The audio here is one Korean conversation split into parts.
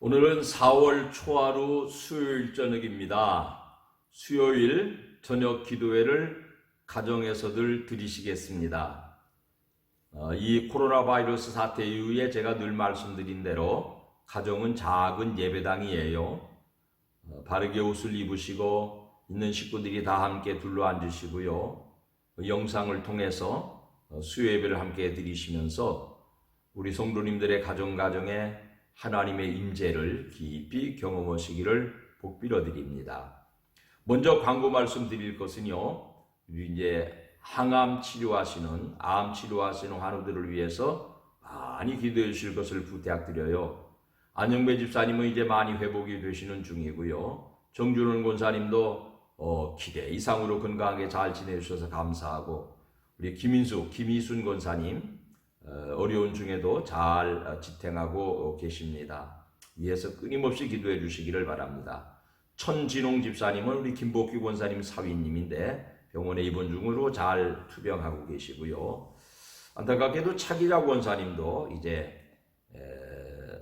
오늘은 4월 초하루 수요일 저녁입니다. 수요일 저녁 기도회를 가정에서들 드리시겠습니다. 이 코로나 바이러스 사태 이후에 제가 늘 말씀드린 대로 가정은 작은 예배당이에요. 바르게 옷을 입으시고 있는 식구들이 다 함께 둘러앉으시고요. 영상을 통해서 수요 예배를 함께 드리시면서 우리 성도님들의 가정에 하나님의 임재를 깊이 경험하시기를 복빌어 드립니다. 먼저 광고 말씀드릴 것은요. 이제 항암 치료하시는 암 치료하시는 환우들을 위해서 많이 기도해 주실 것을 부탁드려요. 안영배 집사님은 이제 많이 회복이 되시는 중이고요. 정준원 권사님도 기대 이상으로 건강하게 잘 지내주셔서 감사하고, 우리 김희순 권사님 어려운 중에도 잘 지탱하고 계십니다. 위에서 끊임없이 기도해 주시기를 바랍니다. 천진홍 집사님은 우리 김복규 권사님 사위님인데 병원에 입원 중으로 잘 투병하고 계시고요. 안타깝게도 차기자 권사님도 이제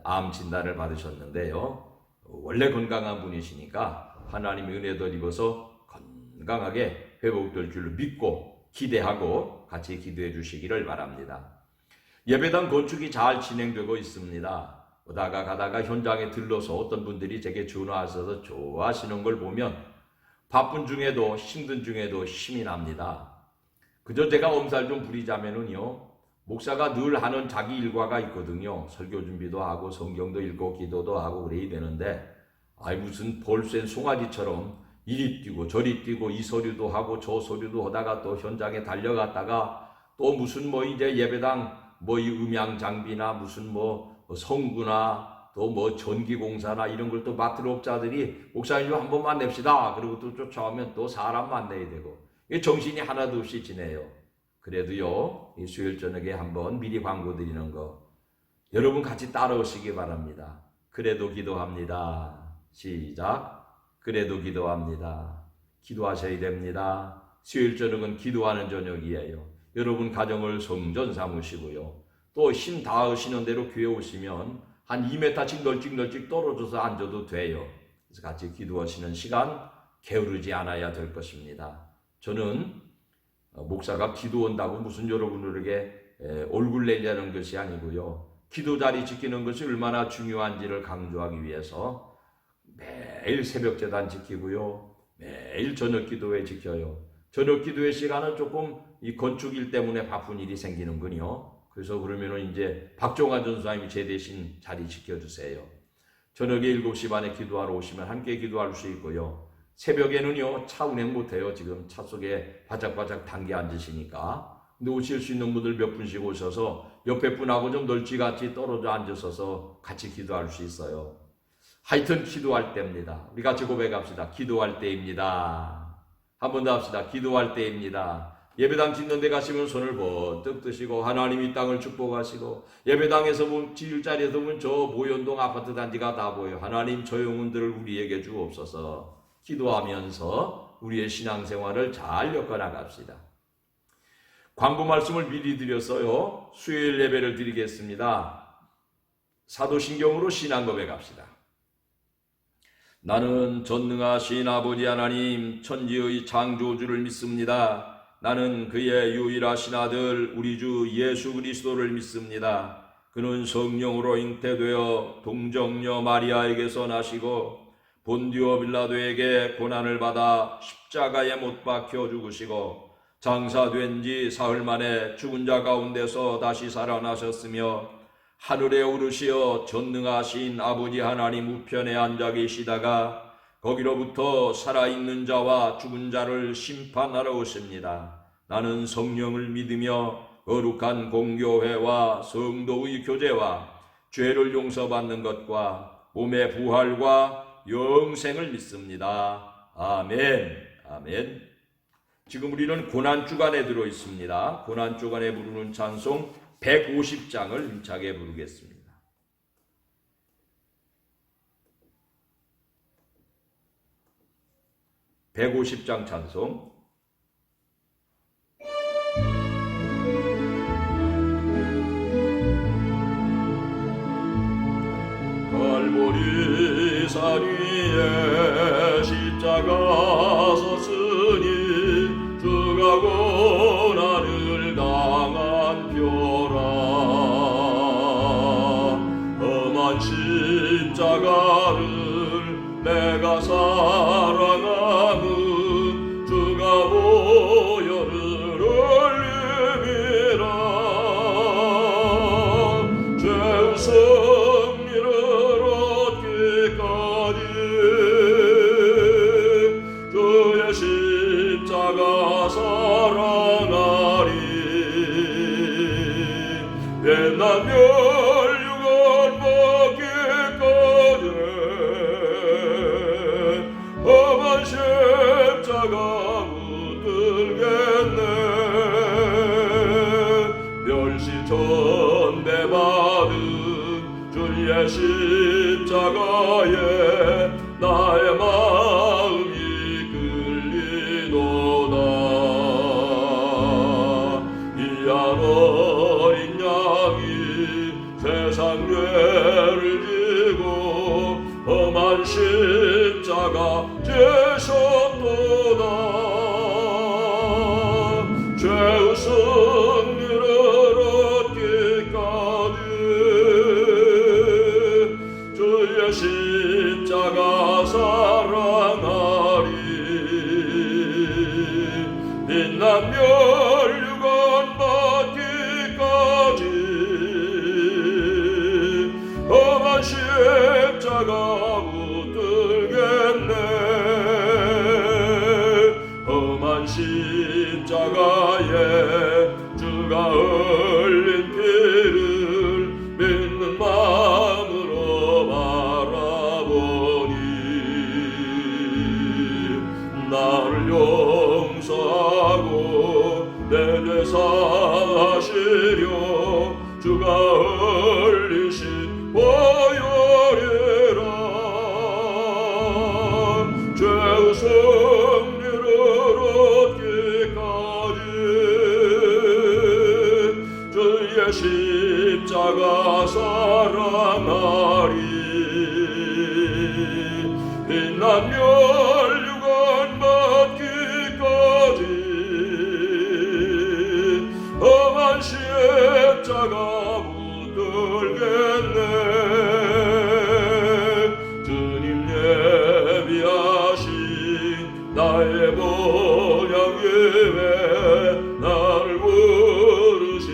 암 진단을 받으셨는데요. 원래 건강한 분이시니까 하나님의 은혜도 입어서 건강하게 회복될 줄로 믿고 기대하고 같이 기도해 주시기를 바랍니다. 예배당 건축이 잘 진행되고 있습니다. 오다가 가다가 현장에 들러서 어떤 분들이 제게 전화하셔서 좋아하시는 걸 보면 바쁜 중에도 힘든 중에도 힘이 납니다. 그저 제가 엄살 좀 부리자면은요, 목사가 늘 하는 자기 일과가 있거든요. 설교 준비도 하고 성경도 읽고 기도도 하고 그래야 되는데, 무슨 볼센 송아지처럼 이리 뛰고 저리 뛰고 이 서류도 하고 저 서류도 하다가 또 현장에 달려갔다가 또 무슨 이제 예배당 이 음향 장비나 무슨 성구나 또 전기공사나 이런 걸 또 맡을 업자들이 목사님 좀 한 번만 냅시다. 그리고 또 쫓아오면 또 사람 만나야 되고, 정신이 하나도 없이 지내요. 그래도요, 이 수요일 저녁에 한번 미리 광고 드리는 거 여러분 같이 따라오시기 바랍니다. 그래도 기도합니다. 시작. 그래도 기도합니다. 기도하셔야 됩니다. 수요일 저녁은 기도하는 저녁이에요. 여러분 가정을 성전 삼으시고요. 또 힘 닿으시는 대로 교회 오시면 한 2m씩 널찍널찍 떨어져서 앉아도 돼요. 그래서 같이 기도하시는 시간 게으르지 않아야 될 것입니다. 저는 목사가 기도 온다고 무슨 여러분들에게 얼굴 내려는 것이 아니고요. 기도 자리 지키는 것이 얼마나 중요한지를 강조하기 위해서 매일 새벽 제단 지키고요. 매일 저녁 기도회 지켜요. 저녁 기도회 시간은 조금 이 건축일 때문에 바쁜 일이 생기는군요. 그래서 그러면은 이제 박종환 전사님이 제 대신 자리 지켜주세요. 저녁에 7시 반에 기도하러 오시면 함께 기도할 수 있고요. 새벽에는요, 차 운행 못해요. 지금 차 속에 바짝바짝 당겨 앉으시니까. 근데 오실 수 있는 분들 몇 분씩 오셔서 옆에 분하고 좀 널찍같이 떨어져 앉으셔서 같이 기도할 수 있어요. 하여튼 기도할 때입니다. 우리 같이 고백합시다. 기도할 때입니다. 한 번 더 합시다. 기도할 때입니다. 예배당 짓는 데 가시면 손을 번뜩 드시고 하나님이 땅을 축복하시고, 예배당에서 보면 지을 자리에서 보면 저 모현동 아파트 단지가 다 보여요. 하나님 저 영혼들을 우리에게 주옵소서. 기도하면서 우리의 신앙생활을 잘 엮어나갑시다. 광고 말씀을 미리 드렸어요. 수요일 예배를 드리겠습니다. 사도신경으로 신앙 고백합시다. 나는 전능하신 아버지 하나님 천지의 창조주를 믿습니다. 나는 그의 유일하신 아들 우리 주 예수 그리스도를 믿습니다. 그는 성령으로 잉태되어 동정녀 마리아에게서 나시고 본디오 빌라도에게 고난을 받아 십자가에 못 박혀 죽으시고 장사된 지 사흘 만에 죽은 자 가운데서 다시 살아나셨으며 하늘에 오르시어 전능하신 아버지 하나님 우편에 앉아 계시다가 거기로부터 살아있는 자와 죽은 자를 심판하러 오십니다. 나는 성령을 믿으며 거룩한 공교회와 성도의 교제와 죄를 용서받는 것과 몸의 부활과 영생을 믿습니다. 아멘. 아멘. 지금 우리는 고난주간에 들어 있습니다. 고난주간에 부르는 찬송 150장을 힘차게 부르겠습니다. 150장 찬송. 갈보리산 위에 십자가 섰으니 주가 고난을 당한 표라. 험한 십자가를 내가 사랑하는 주가 보혈을 흘림이라. 죄의 승리를 얻기까지 주의 십자가 사랑하리. 옛날 멸류관 받기까지 험한 십자가 붙들겠네. 멸시 전대받은 주의 십자가에 나의 마음이 끌리도다. 이 한 어린 양이 세상 죄를 지고 험한 십자가 지셨도다. 죄의 승리를 얻기까지 주의 십자가 사랑하리. 빛난 멸류관 받기까지 험한 십자가 붙들겠네. 험한 십자가에 주가 흘린 피를 믿는 마음으로 바라보니 나를 용서하고 내 죄 사하시려 주가 흘리신 보혈이라. 죄의 승리를 얻기까지 주의 십자가 사랑하리. 빛난 멸류관 받기까지 험한 십자가 붙들겠네. 주님 예비하신 나의 본향 위에 나를 부르실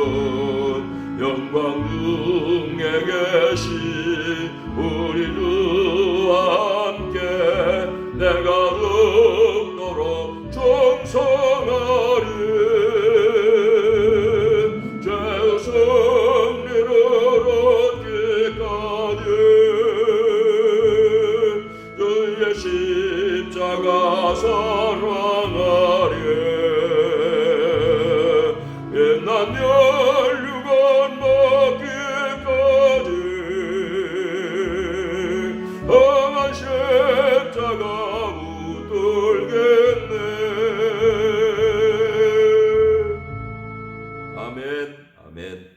그날에는 영광 중에 계신 우리 주와 함께 내가 득도록 충성하리. 죄의 승리를 얻기까지 주의 십자가 사랑하리. 옛날 멸류관 받기까지 험한 십자가 붙들겠네. 아멘, 아멘.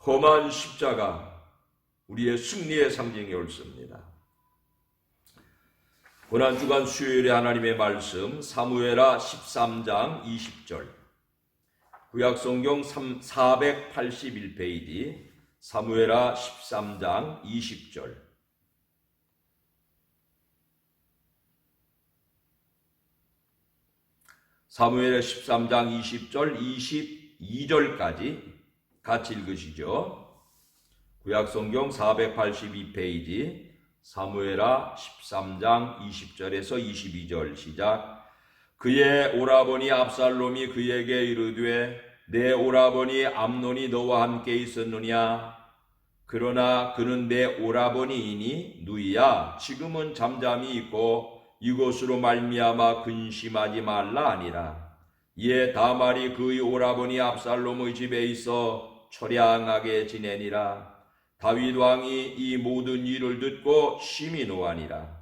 험한 십자가, 우리의 승리의 상징이 옳습니다. 고난주간 수요일에 하나님의 말씀 사무엘하 13장 20절, 구약성경 481페이지 사무엘하 13장 20절. 사무엘하 13장 20절 22절까지 같이 읽으시죠. 구약성경 482페이지 사무엘하 13장 20절에서 22절 시작. 그의 오라버니 압살롬이 그에게 이르되 내 오라버니 암논이 너와 함께 있었느냐? 그러나 그는 내 오라버니이니 누이야 지금은 잠잠히 있고 이것으로 말미암아 근심하지 말라 하니라. 이에 다말이 그의 오라버니 압살롬의 집에 있어 처량하게 지내니라. 다윗 왕이 이 모든 일을 듣고 심히 노하니라.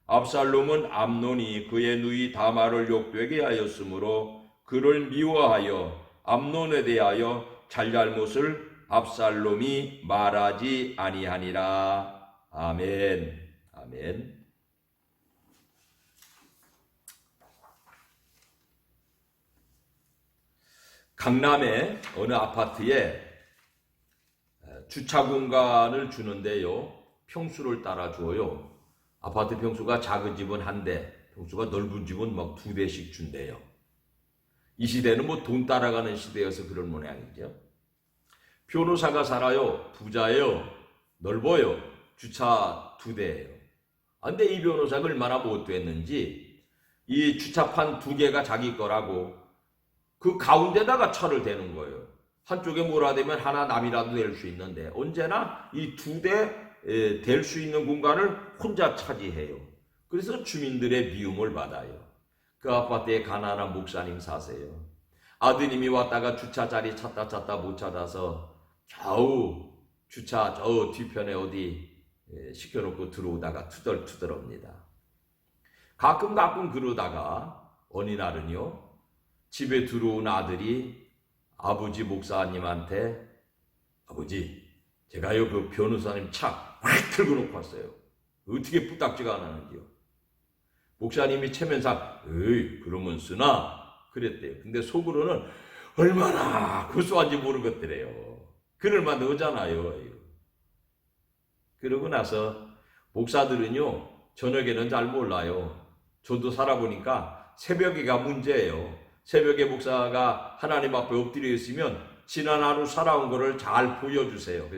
압살롬은 암논이 그의 누이 다말을 욕되게 하였으므로 그를 미워하여 암논에 대하여 잘잘못을 압살롬이 말하지 아니하니라. 아멘. 아멘. 강남의 어느 아파트에 주차 공간을 주는데요, 평수를 따라 주어요. 아파트 평수가 작은 집은 한 대, 평수가 넓은 집은 막 2대씩 준대요. 이 시대는 뭐 돈 따라가는 시대여서 그런 모양이죠. 변호사가 살아요. 부자예요. 넓어요. 주차 2대예요. 근데 이 변호사가 얼마나 못됐는지 이 주차판 2개가 자기 거라고 그 가운데다가 차를 대는 거예요. 한쪽에 몰아대면 하나 남이라도 될 수 있는데 언제나 이 2대 될 수 있는 공간을 혼자 차지해요. 그래서 주민들의 미움을 받아요. 그 아파트에 가난한 목사님 사세요. 아드님이 왔다가 주차 자리 찾다 못 찾아서 겨우 주차 저 뒤편에 어디 시켜놓고 들어오다가 투덜투덜합니다. 가끔 그러다가 어느 날은요, 집에 들어온 아들이 아버지 목사님한테 아버지, 제가요 그 변호사님 차 확 틀고 놓고 왔어요. 어떻게 부탁지가 안 하는지요. 목사님이 체면상 에이 그러면 쓰나 그랬대요. 근데 속으로는 얼마나 고소한지 모르겠더래요. 그럴만 하잖아요. 그러고 나서 목사들은요 저녁에는 잘 몰라요. 저도 살아보니까 새벽에가 문제예요. 새벽에 목사가 하나님 앞에 엎드려 있으면 지난 하루 살아온 거를 잘 보여주세요.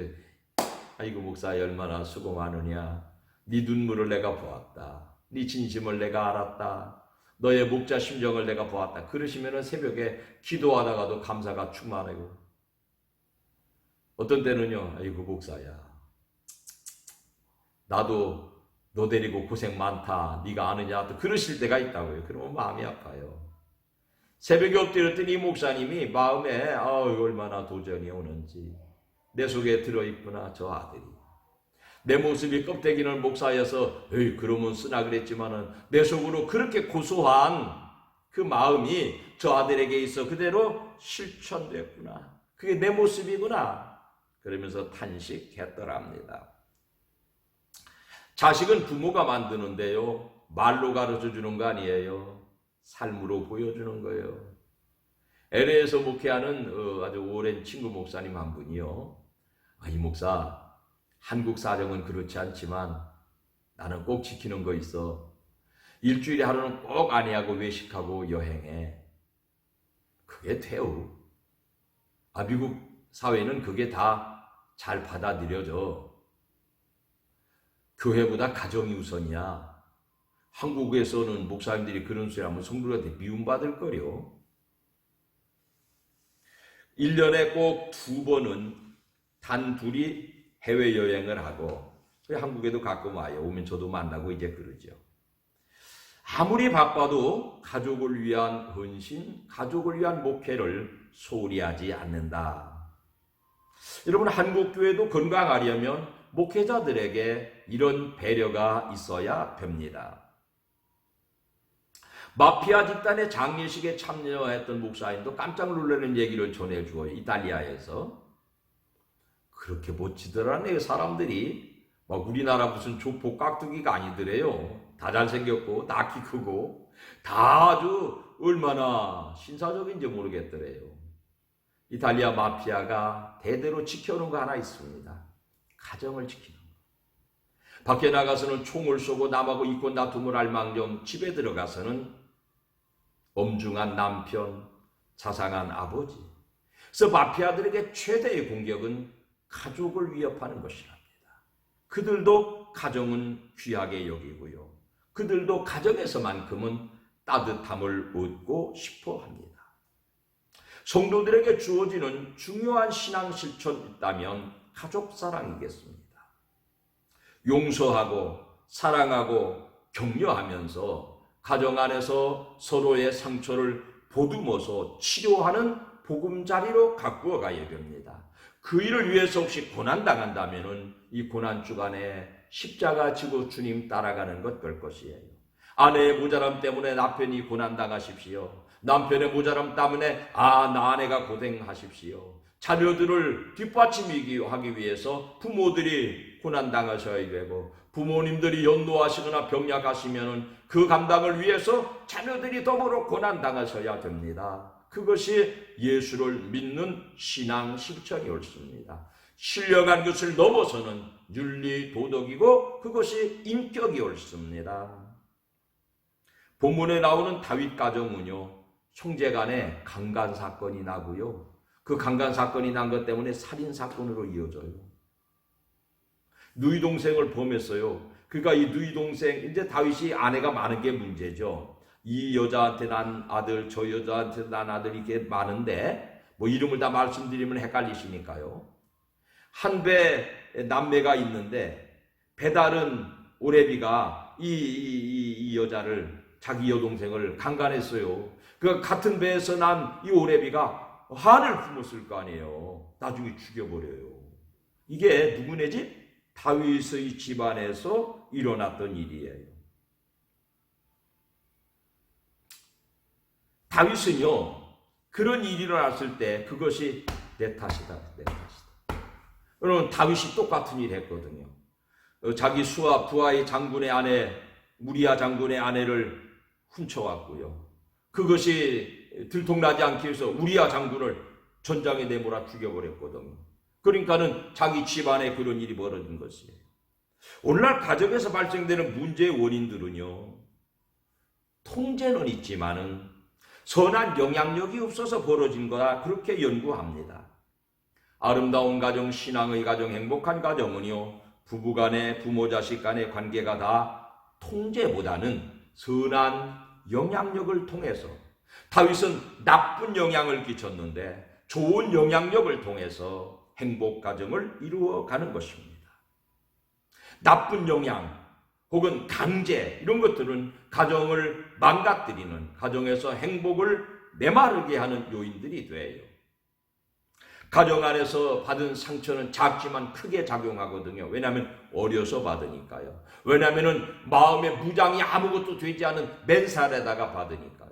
아이고 목사 얼마나 수고 많으냐. 네 눈물을 내가 보았다. 네 진심을 내가 알았다. 너의 목자 심정을 내가 보았다. 그러시면 새벽에 기도하다가도 감사가 충만하고, 어떤 때는요, 아이고 목사야 나도 너 데리고 고생 많다. 네가 아느냐. 또 그러실 때가 있다고요. 그러면 마음이 아파요. 새벽에 엎드렸더니 이 목사님이 마음에 얼마나 도전이 오는지, 내 속에 들어있구나 저 아들이. 내 모습이 껍데기는 목사여서 에이 그러면 쓰나 그랬지만은 내 속으로 그렇게 고소한 그 마음이 저 아들에게 있어 그대로 실천됐구나. 그게 내 모습이구나. 그러면서 탄식했더랍니다. 자식은 부모가 만드는데요, 말로 가르쳐 주는 거 아니에요. 삶으로 보여주는 거예요. LA에서 목회하는 아주 오랜 친구 목사님 한 분이요, 이 목사 한국 사정은 그렇지 않지만 나는 꼭 지키는 거 있어. 일주일에 하루는 꼭 아내하고 외식하고 여행해. 그게 돼요. 미국 사회는 그게 다 잘 받아들여져. 교회보다 가정이 우선이야. 한국에서는 목사님들이 그런 소리 하면 성도들한테 미움받을 거려. 1년에 꼭 2번은 단 둘이 해외여행을 하고, 한국에도 가끔 와요. 오면 저도 만나고 이제 그러죠. 아무리 바빠도 가족을 위한 헌신, 가족을 위한 목회를 소홀히 하지 않는다. 여러분, 한국교회도 건강하려면 목회자들에게 이런 배려가 있어야 됩니다. 마피아 집단의 장례식에 참여했던 목사님도 깜짝 놀라는 얘기를 전해주어요. 이탈리아에서. 그렇게 멋지더라네요. 사람들이 막 우리나라 무슨 조폭 깍두기가 아니더래요. 다 잘생겼고 다 키 크고 다 아주 얼마나 신사적인지 모르겠더래요. 이탈리아 마피아가 대대로 지켜오는 거 하나 있습니다. 가정을 지키는 거. 밖에 나가서는 총을 쏘고 남하고 이권 다툼을 할 망정 집에 들어가서는 엄중한 남편, 자상한 아버지. 그래서 마피아들에게 최대의 공격은 가족을 위협하는 것이랍니다. 그들도 가정은 귀하게 여기고요. 그들도 가정에서만큼은 따뜻함을 얻고 싶어 합니다. 성도들에게 주어지는 중요한 신앙 실천이 있다면 가족 사랑이겠습니다. 용서하고 사랑하고 격려하면서 가정 안에서 서로의 상처를 보듬어서 치료하는 보금자리로 가꾸어 가야 됩니다. 그 일을 위해서 혹시 고난당한다면 이 고난 주간에 십자가 지고 주님 따라가는 것 별 것이에요. 아내의 모자람 때문에 남편이 고난당하십시오. 남편의 모자람 때문에 나 아내가 고생하십시오. 자녀들을 뒷받침하기 위해서 부모들이 고난당하셔야 되고, 부모님들이 연노하시거나 병약하시면 그 감당을 위해서 자녀들이 더불어 고난당하셔야 됩니다. 그것이 예수를 믿는 신앙 실천이 옳습니다. 신령한 것을 넘어서는 윤리 도덕이고 그것이 인격이 옳습니다. 본문에 나오는 다윗 가정은요, 형제간에 강간 사건이 나고요, 그 강간 사건이 난 것 때문에 살인 사건으로 이어져요. 누이 동생을 범했어요. 그러니까 이 누이 동생, 이제 다윗이 아내가 많은 게 문제죠. 이 여자한테 난 아들, 저 여자한테 난 아들, 이게 많은데 뭐 이름을 다 말씀드리면 헷갈리시니까요. 한 배 남매가 있는데 배다른 오레비가 이 여자를, 자기 여동생을 강간했어요. 그 같은 배에서 난 이 오레비가 화를 품었을 거 아니에요. 나중에 죽여버려요. 이게 누구네 집? 다윗의 집안에서 일어났던 일이에요. 다윗은요, 그런 일이 일어났을 때 그것이 내 탓이다, 내 탓이다. 여러분, 다윗이 똑같은 일 했거든요. 자기 부하의 장군의 아내, 무리아 장군의 아내를 훔쳐왔고요. 그것이 들통나지 않기 위해서 우리아 장군을 전장에 내몰아 죽여버렸거든요. 그러니까는 자기 집안에 그런 일이 벌어진 것이에요. 오늘날 가정에서 발생되는 문제의 원인들은요, 통제는 있지만은 선한 영향력이 없어서 벌어진 거다, 그렇게 연구합니다. 아름다운 가정, 신앙의 가정, 행복한 가정은요, 부부간의, 부모 자식 간의 관계가 다 통제보다는 선한 영향력을 통해서, 다윗은 나쁜 영향을 끼쳤는데 좋은 영향력을 통해서 행복 가정을 이루어가는 것입니다. 나쁜 영향 혹은 강제, 이런 것들은 가정을 망가뜨리는, 가정에서 행복을 메마르게 하는 요인들이 돼요. 가정 안에서 받은 상처는 작지만 크게 작용하거든요. 왜냐하면 어려서 받으니까요. 왜냐하면 마음의 무장이 아무것도 되지 않은 맨살에다가 받으니까요.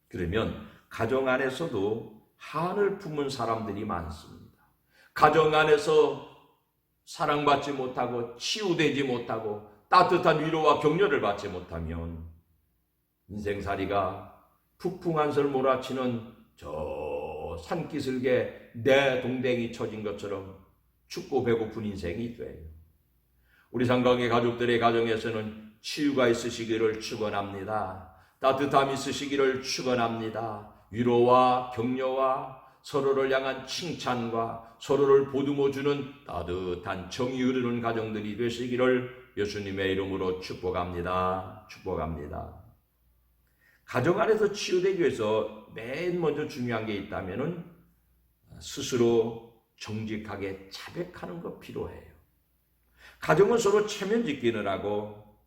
그러면 가정 안에서도 한을 품은 사람들이 많습니다. 가정 안에서 사랑받지 못하고 치유되지 못하고 따뜻한 위로와 격려를 받지 못하면 인생살이가 풍풍한설 몰아치는 저 산기슭에 내 동댕이 쳐진 것처럼 춥고 배고픈 인생이 돼요. 우리 상강의 가족들의 가정에서는 치유가 있으시기를 축원합니다. 따뜻함이 있으시기를 축원합니다. 위로와 격려와 서로를 향한 칭찬과 서로를 보듬어주는 따뜻한 정이 흐르는 가정들이 되시기를 예수님의 이름으로 축복합니다. 축복합니다. 가정 안에서 치유되기 위해서 맨 먼저 중요한 게 있다면은 스스로 정직하게 자백하는 거 필요해요. 가정은 서로 체면 지키느라고 하고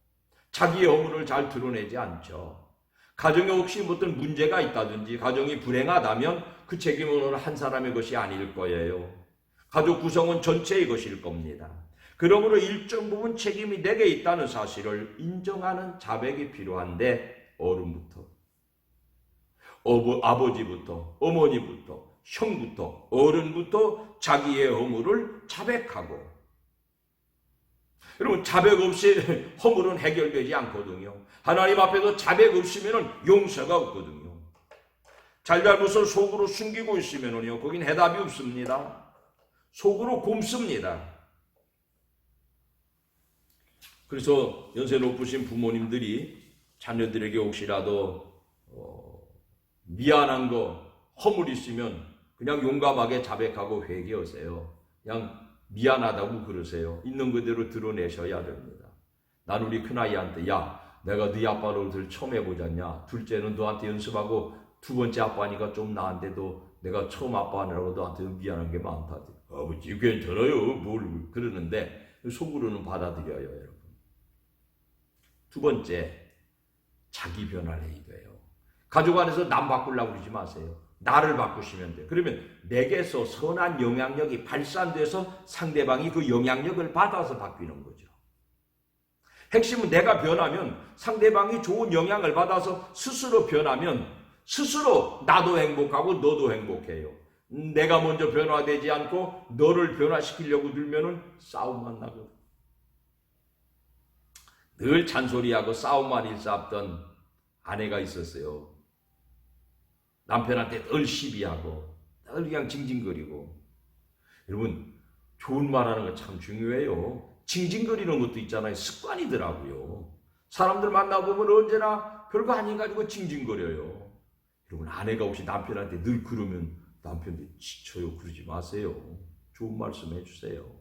자기의 허물을 잘 드러내지 않죠. 가정에 혹시 어떤 문제가 있다든지 가정이 불행하다면 그 책임은 한 사람의 것이 아닐 거예요. 가족 구성은 전체의 것일 겁니다. 그러므로 일정 부분 책임이 내게 있다는 사실을 인정하는 자백이 필요한데, 어른부터, 아버지부터, 어머니부터, 형부터, 어른부터 자기의 허물을 자백하고, 여러분, 자백 없이 허물은 해결되지 않거든요. 하나님 앞에서 자백 없으면 용서가 없거든요. 잘잘못을 속으로 숨기고 있으면요, 거긴 해답이 없습니다. 속으로 굼습니다. 그래서 연세 높으신 부모님들이 자녀들에게 혹시라도 미안한 거, 허물 있으면 그냥 용감하게 자백하고 회개하세요. 그냥 미안하다고 그러세요. 있는 그대로 드러내셔야 됩니다. 난 우리 큰아이한테, 야, 내가 네 아빠를 처음 해보잖냐. 둘째는 너한테 연습하고 두 번째 아빠니까 좀 나은데도 내가 처음 아빠라고 너한테 미안한 게 많다. 아버지 괜찮아요. 뭘 그러는데 속으로는 받아들여요, 여러분. 두 번째, 자기 변화를 해야 돼요. 가족 안에서 남 바꾸려고 그러지 마세요. 나를 바꾸시면 돼요. 그러면 내게서 선한 영향력이 발산돼서 상대방이 그 영향력을 받아서 바뀌는 거죠. 핵심은 내가 변하면 상대방이 좋은 영향을 받아서 스스로 변하면 스스로 나도 행복하고 너도 행복해요. 내가 먼저 변화되지 않고 너를 변화시키려고 들면은 싸움만 나거든. 늘 잔소리하고 싸움만 일삼던 아내가 있었어요. 남편한테 늘 시비하고 늘 그냥 징징거리고. 여러분, 좋은 말하는 거 참 중요해요. 징징거리는 것도 있잖아요. 습관이더라고요. 사람들 만나보면 언제나 별거 아닌 가지고 징징거려요. 여러분, 아내가 혹시 남편한테 늘 그러면 남편도 지쳐요. 그러지 마세요. 좋은 말씀 해주세요.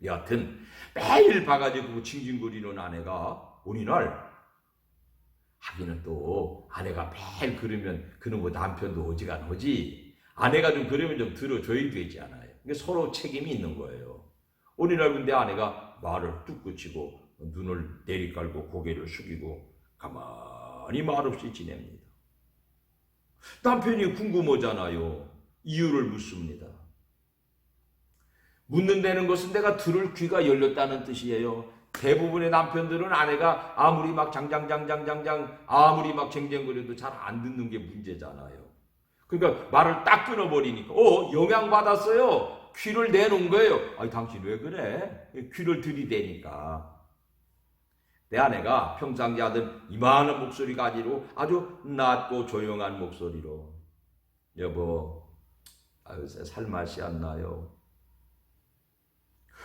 여하튼 매일 봐가지고 징징거리는 아내가 어느 날, 하기는 또 아내가 매일 그러면 그는 뭐 남편도 어지간하지, 아내가 좀 그러면 좀 들어줘야 되지 않아요. 서로 책임이 있는 거예요. 어느 날 근데 아내가 말을 뚝 그치고 눈을 내리깔고 고개를 숙이고 가만히 말없이 지냅니다. 남편이 궁금하잖아요. 이유를 묻습니다. 묻는다는 것은 내가 들을 귀가 열렸다는 뜻이에요. 대부분의 남편들은 아내가 아무리 막 장장장장장장 아무리 막 쟁쟁거려도 잘 안 듣는 게 문제잖아요. 그러니까 말을 딱 끊어버리니까 영향받았어요. 귀를 내놓은 거예요. 아니, 당신 왜 그래? 귀를 들이대니까. 내 아내가 평상시 하던 이만한 목소리가 아니고 아주 낮고 조용한 목소리로, 여보, 요새 살맛이 안 나요.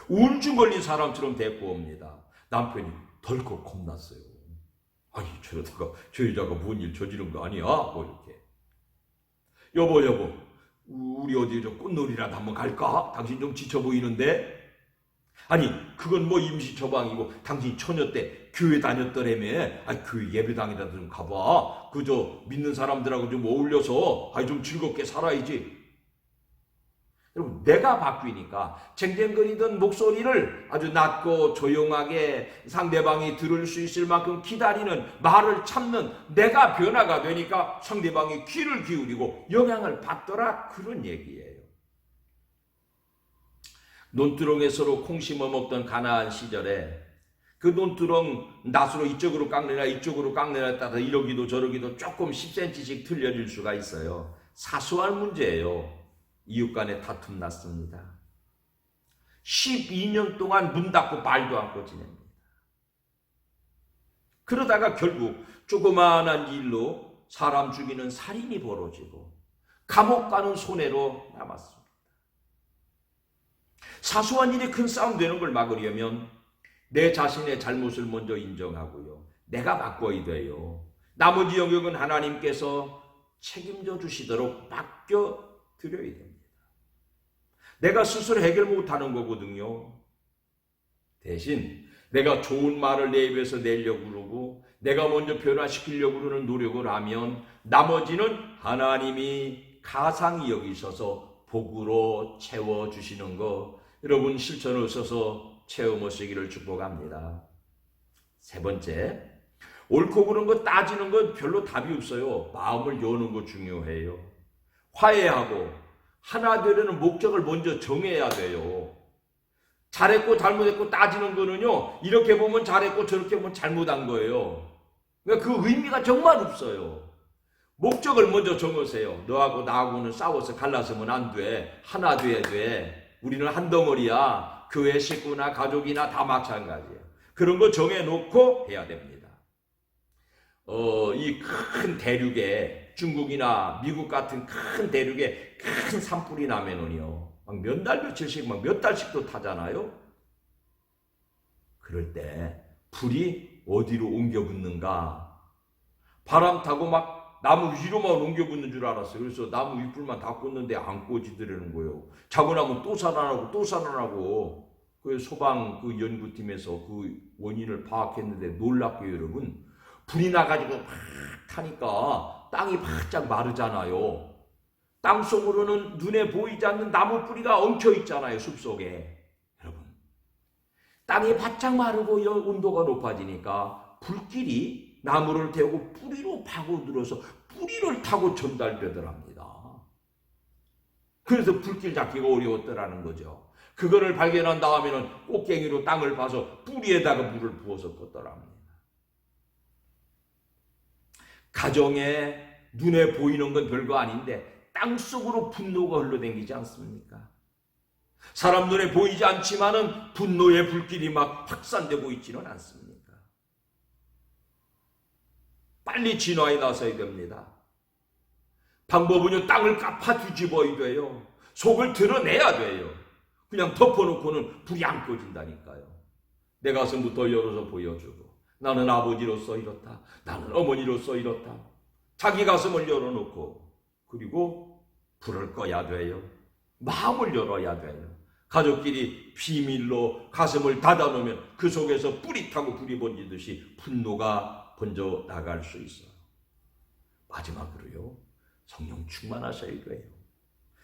우울증 걸린 사람처럼 데리고 옵니다. 남편이 덜컥 겁났어요. 아니, 저러다가 저 여자가 뭔 일 저지른 거 아니야? 뭐 이렇게. 여보, 우리 어디 좀 꽃놀이라도 한번 갈까? 당신 좀 지쳐 보이는데? 아니, 그건 뭐 임시 처방이고 당신 처녀 때 교회 다녔더라며. 교회 예배당이라도 좀 가봐. 그저 믿는 사람들하고 좀 어울려서 좀 즐겁게 살아야지. 여러분, 내가 바뀌니까 쟁쟁거리던 목소리를 아주 낮고 조용하게 상대방이 들을 수 있을 만큼 기다리는, 말을 참는 내가 변화가 되니까 상대방이 귀를 기울이고 영향을 받더라, 그런 얘기예요. 논두렁에 서로 콩 심어 먹던 가나안 시절에 그 논두렁 낫으로 이쪽으로 깎느냐 이쪽으로 깎느냐에 따라 이러기도 저러기도 조금 10cm씩 틀려질 수가 있어요. 사소한 문제예요. 이웃 간에 다툼 났습니다. 12년 동안 문 닫고 말도 않고 지냅니다. 그러다가 결국 조그마한 일로 사람 죽이는 살인이 벌어지고 감옥 가는 손해로 남았습니다. 사소한 일이 큰 싸움 되는 걸 막으려면 내 자신의 잘못을 먼저 인정하고요. 내가 바꿔야 돼요. 나머지 영역은 하나님께서 책임져 주시도록 맡겨드려야 됩니다. 내가 스스로 해결 못하는 거거든요. 대신 내가 좋은 말을 내 입에서 내려고 그러고 내가 먼저 변화시키려고 그러는 노력을 하면 나머지는 하나님이 가상히 여기셔서 복으로 채워주시는 거, 여러분 실천을 써서 체험하시기를 축복합니다. 세 번째, 옳고 그른 거 따지는 건 별로 답이 없어요. 마음을 여는 거 중요해요. 화해하고 하나 되려는 목적을 먼저 정해야 돼요. 잘했고 잘못했고 따지는 거는요, 이렇게 보면 잘했고 저렇게 보면 잘못한 거예요. 그러니까 그 의미가 정말 없어요. 목적을 먼저 정하세요. 너하고 나하고는 싸워서 갈라서면 안 돼. 하나 돼야 돼. 우리는 한 덩어리야. 교회 식구나 가족이나 다 마찬가지예요. 그런 거 정해놓고 해야 됩니다. 이 큰 대륙에, 중국이나 미국 같은 큰 대륙에 큰 산불이 나면은요, 막 몇 달 며칠씩 막 몇 달씩도 타잖아요. 그럴 때 불이 어디로 옮겨 붙는가? 바람 타고 막 나무 위로만 옮겨 붙는 줄 알았어요. 그래서 나무 윗불만 다 꽂는데 안 꽂히더라는 거예요. 자고 나면 또 살아나고 또 살아나고. 그 소방 그 연구팀에서 그 원인을 파악했는데 놀랍게요, 여러분. 불이 나가지고 막 타니까 땅이 바짝 마르잖아요. 땅 속으로는 눈에 보이지 않는 나무 뿌리가 엉켜 있잖아요, 숲속에. 여러분, 땅이 바짝 마르고 온도가 높아지니까 불길이 나무를 태우고 뿌리로 파고들어서 뿌리를 타고 전달되더랍니다. 그래서 불길 잡기가 어려웠더라는 거죠. 그거를 발견한 다음에는 꽃갱이로 땅을 파서 뿌리에다가 물을 부어서 걷더랍니다. 가정에 눈에 보이는 건 별거 아닌데 땅속으로 분노가 흘러다니지 않습니까? 사람 눈에 보이지 않지만은 분노의 불길이 막 확산되고 있지는 않습니까? 빨리 진화에 나서야 됩니다. 방법은요, 땅을 갚아 뒤집어야 돼요. 속을 드러내야 돼요. 그냥 덮어놓고는 불이 안 꺼진다니까요. 내 가슴부터 열어서 보여주고, 나는 아버지로서 이렇다, 나는 어머니로서 이렇다. 자기 가슴을 열어놓고, 그리고 불을 꺼야 돼요. 마음을 열어야 돼요. 가족끼리 비밀로 가슴을 닫아놓으면 그 속에서 뿌리 타고 불이 번지듯이 분노가 번져 나갈 수 있어요. 마지막으로요, 성령 충만하셔야 돼요.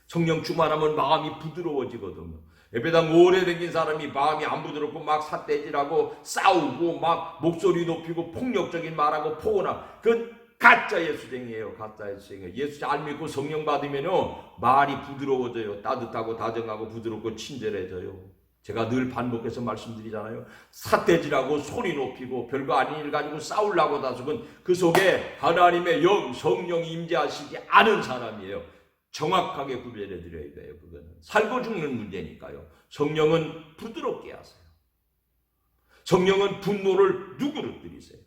성령 충만하면 마음이 부드러워지거든요. 예배당 오래 다닌 사람이 마음이 안 부드럽고 막 삿대질하고 싸우고 막 목소리 높이고 폭력적인 말하고 포근하고, 그건 가짜 예수쟁이에요. 가짜 예수쟁이에요. 예수 잘 믿고 성령 받으면요, 말이 부드러워져요. 따뜻하고 다정하고 부드럽고 친절해져요. 제가 늘 반복해서 말씀드리잖아요. 삿대질하고 소리 높이고 별거 아닌 일 가지고 싸우려고 다속은 그 속에 하나님의 영, 성령이 임재하시지 않은 사람이에요. 정확하게 구별해 드려야 돼요. 그거는 살고 죽는 문제니까요. 성령은 부드럽게 하세요. 성령은 분노를 누그러뜨리세요.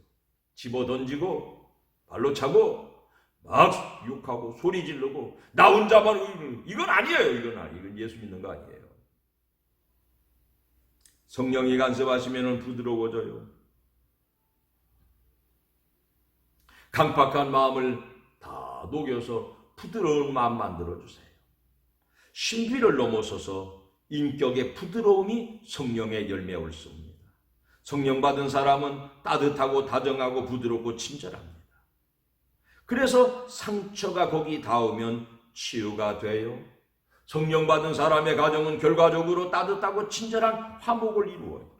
집어던지고 발로 차고 막 욕하고 소리 지르고 나 혼자만, 이건 아니에요. 이건 예수 믿는 거 아니에요. 성령이 간섭하시면 부드러워져요. 강팍한 마음을 다 녹여서 부드러운 마음 만들어주세요. 신비를 넘어서서 인격의 부드러움이 성령의 열매에 옳습니다. 성령 받은 사람은 따뜻하고 다정하고 부드럽고 친절합니다. 그래서 상처가 거기 닿으면 치유가 돼요. 성령 받은 사람의 가정은 결과적으로 따뜻하고 친절한 화목을 이루어요.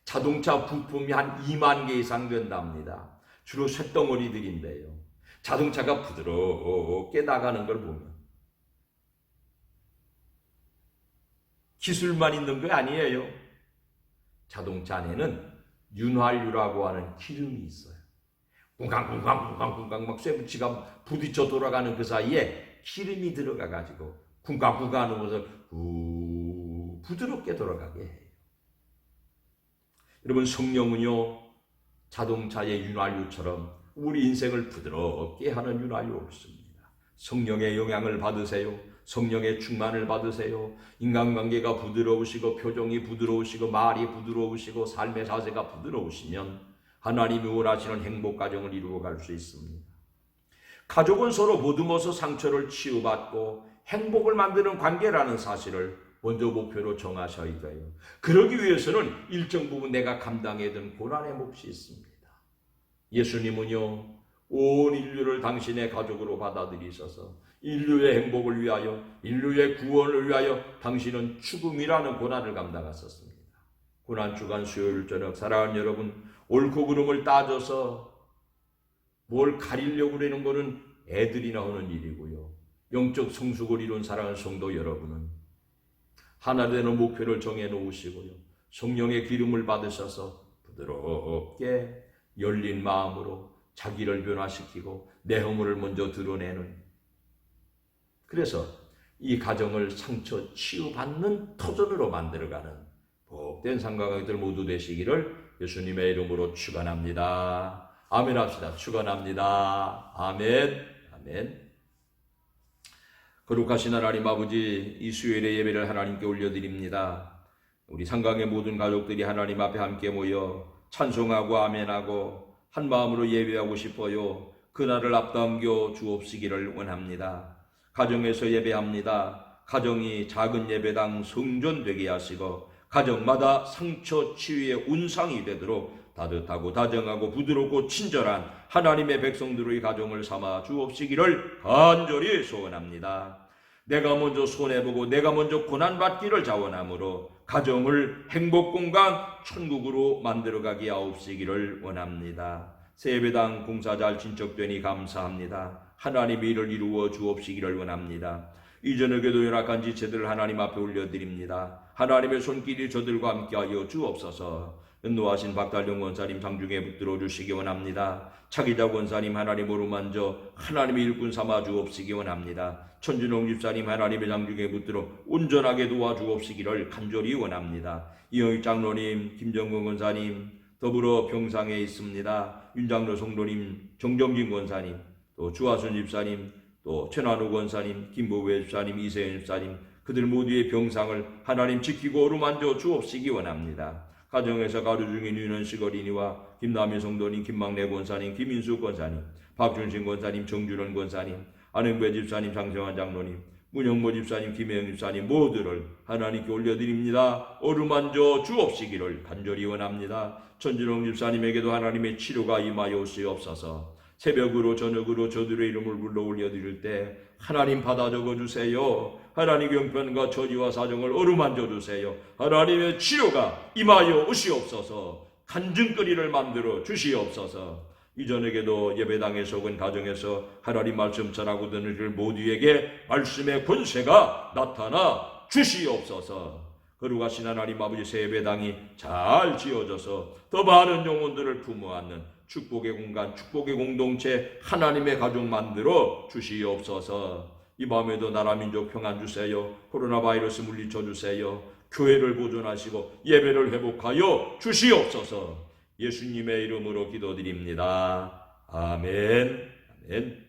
자동차 부품이 한 2만 개 이상 된답니다. 주로 쇳덩어리들인데요. 자동차가 부드럽게 나가는 걸 보면 기술만 있는 게 아니에요. 자동차 안에는 윤활유라고 하는 기름이 있어요. 쿵쾅쿵쾅쿵쾅쿵쾅 막 쇠붙이가 부딪혀 돌아가는 그 사이에 기름이 들어가가지고 쿵쾅쿵쾅 하는 것을 부드럽게 돌아가게 해요. 여러분, 성령은요, 자동차의 윤활유처럼 우리 인생을 부드럽게 하는 윤활유 옳습니다. 성령의 영향을 받으세요. 성령의 충만을 받으세요. 인간관계가 부드러우시고 표정이 부드러우시고 말이 부드러우시고 삶의 자세가 부드러우시면 하나님이 원하시는 행복 가정을 이루어갈 수 있습니다. 가족은 서로 보듬어서 상처를 치유받고 행복을 만드는 관계라는 사실을 먼저 목표로 정하셔야 돼요. 그러기 위해서는 일정 부분 내가 감당해야 되는 고난의 몫이 있습니다. 예수님은요, 온 인류를 당신의 가족으로 받아들이셔서 인류의 행복을 위하여, 인류의 구원을 위하여 당신은 죽음이라는 고난을 감당하셨습니다. 고난주간 수요일 저녁 사랑하는 여러분, 옳고 그름을 따져서 뭘 가리려고 그러는 거는 애들이나 하는 일이고요. 영적 성숙을 이룬 사랑하는 성도 여러분은 하나 되는 목표를 정해놓으시고요. 성령의 기름을 받으셔서 부드럽게 열린 마음으로 자기를 변화시키고 내 허물을 먼저 드러내는, 그래서 이 가정을 상처 치유받는 터전으로 만들어가는 복된 상가가들 모두 되시기를 예수님의 이름으로 축원합니다. 아멘 합시다. 축원합니다. 아멘. 아멘. 거룩하신 하나님 아버지, 이 수요일의 예배를 하나님께 올려드립니다. 우리 상강의 모든 가족들이 하나님 앞에 함께 모여 찬송하고 아멘하고 한 마음으로 예배하고 싶어요. 그날을 앞당겨 주옵시기를 원합니다. 가정에서 예배합니다. 가정이 작은 예배당 성전되게 하시고 가정마다 상처 치유의 온상이 되도록 따뜻하고 다정하고 부드럽고 친절한 하나님의 백성들의 가정을 삼아 주옵시기를 간절히 소원합니다. 내가 먼저 손해보고 내가 먼저 고난받기를 자원하므로 가정을 행복공간 천국으로 만들어가게 하옵시기를 원합니다. 새예배당 공사 잘 진척되니 감사합니다. 하나님의 일을 이루어 주옵시기를 원합니다. 이 저녁에도 연약한 지체들을 하나님 앞에 올려드립니다. 하나님의 손길이 저들과 함께하여 주옵소서. 연노하신 박달룡 권사님 장중에 붙들어 주시기 원합니다. 차기자 권사님 하나님 오르만저 하나님의 일꾼 삼아 주옵시기 원합니다. 천준홍 집사님 하나님의 장중에 붙들어 온전하게 도와주옵시기를 간절히 원합니다. 이영익 장로님, 김정근 권사님, 더불어 병상에 있습니다. 윤장로 성도님, 정정진 권사님, 또 주하순 집사님, 또 최난우 권사님, 김보배 집사님, 이세현 집사님, 그들 모두의 병상을 하나님 지키고 어루만져 주옵시기 원합니다. 가정에서 가루 중인 윤원식 어린이와 김남희 성도님, 김막래 권사님, 김인수 권사님, 박준신 권사님, 정준원 권사님, 안흥배 집사님, 장성환 장로님, 문영모 집사님, 김혜영 집사님 모두를 하나님께 올려드립니다. 어루만져 주옵시기를 간절히 원합니다. 천준홍 집사님에게도 하나님의 치료가 임하여 오시옵소서. 새벽으로 저녁으로 저들의 이름을 불러 올려드릴 때 하나님 받아 적어주세요. 하나님 형편과 처지와 사정을 어루만져 주세요. 하나님의 치료가 임하여 오시옵소서. 간증거리를 만들어 주시옵소서. 이전에게도 예배당에 속은 가정에서 하나님 말씀 전하고 듣는 모두에게 말씀의 권세가 나타나 주시옵소서. 거룩하신 하나님 아버지, 새 예배당이 잘 지어져서 더 많은 영혼들을 품어 안는 축복의 공간, 축복의 공동체, 하나님의 가족 만들어 주시옵소서. 이 밤에도 나라 민족 평안 주세요. 코로나 바이러스 물리쳐 주세요. 교회를 보존하시고 예배를 회복하여 주시옵소서. 예수님의 이름으로 기도드립니다. 아멘. 아멘.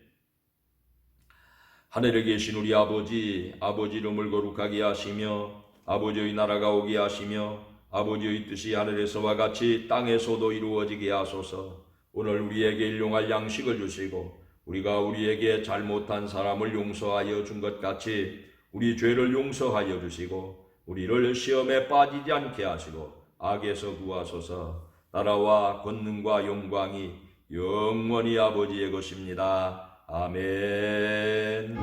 하늘에 계신 우리 아버지, 아버지 이름을 거룩하게 하시며 아버지의 나라가 오게 하시며 아버지의 뜻이 하늘에서와 같이 땅에서도 이루어지게 하소서. 오늘 우리에게 일용할 양식을 주시고 우리가 우리에게 잘못한 사람을 용서하여 준 것 같이 우리 죄를 용서하여 주시고 우리를 시험에 빠지지 않게 하시고 악에서 구하소서. 나라와 권능과 영광이 영원히 아버지의 것입니다. 아멘.